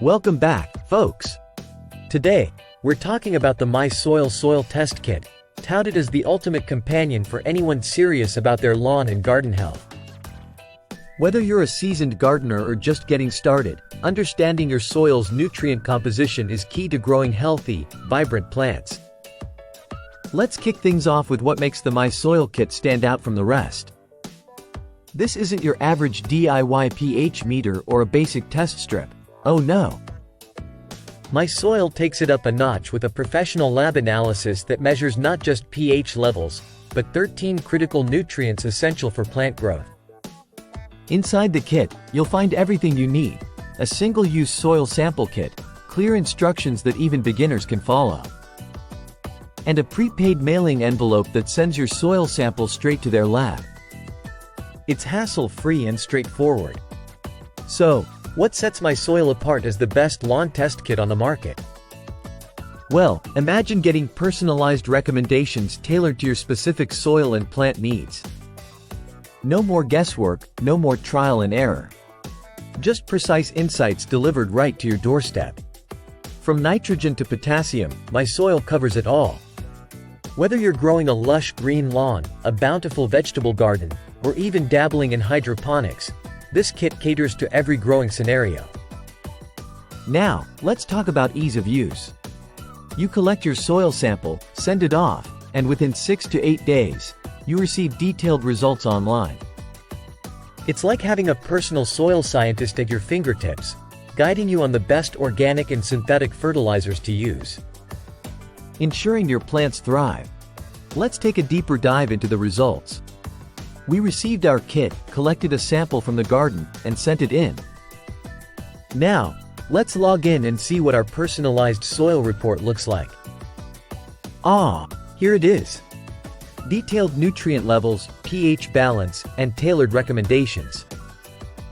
Welcome back, folks. Today, we're talking about the MySoil soil test kit, touted as the ultimate companion for anyone serious about their lawn and garden health. Whether you're a seasoned gardener or just getting started, understanding your soil's nutrient composition is key to growing healthy, vibrant plants. Let's kick things off with what makes the MySoil kit stand out from the rest. This isn't your average DIY pH meter or a basic test strip. Oh no! MySoil takes it up a notch with a professional lab analysis that measures not just pH levels, but 13 critical nutrients essential for plant growth. Inside the kit, you'll find everything you need: a single-use soil sample kit, clear instructions that even beginners can follow, and a prepaid mailing envelope that sends your soil sample straight to their lab. It's hassle-free and straightforward. So, what sets MySoil apart as the best lawn test kit on the market? Well, imagine getting personalized recommendations tailored to your specific soil and plant needs. No more guesswork, no more trial and error. Just precise insights delivered right to your doorstep. From nitrogen to potassium, MySoil covers it all. Whether you're growing a lush green lawn, a bountiful vegetable garden, or even dabbling in hydroponics, this kit caters to every growing scenario. Now, let's talk about ease of use. You collect your soil sample, send it off, and within 6 to 8 days, you receive detailed results online. It's like having a personal soil scientist at your fingertips, guiding you on the best organic and synthetic fertilizers to use, ensuring your plants thrive. Let's take a deeper dive into the results. We received our kit, collected a sample from the garden, and sent it in. Now, let's log in and see what our personalized soil report looks like. Here it is. Detailed nutrient levels, pH balance, and tailored recommendations.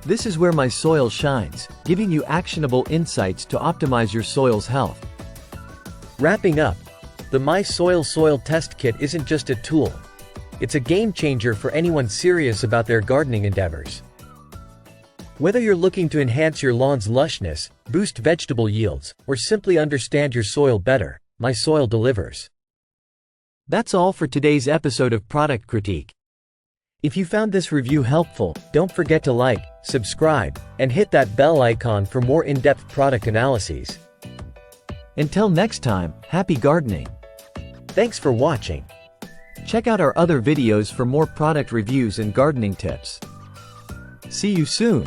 This is where MySoil shines, giving you actionable insights to optimize your soil's health. Wrapping up, the MySoil soil test kit isn't just a tool. It's a game changer for anyone serious about their gardening endeavors. Whether you're looking to enhance your lawn's lushness, boost vegetable yields, or simply understand your soil better, MySoil delivers. That's all for today's episode of Product Critique. If you found this review helpful, don't forget to like, subscribe, and hit that bell icon for more in-depth product analyses. Until next time, happy gardening! Thanks for watching. Check out our other videos for more product reviews and gardening tips. See you soon!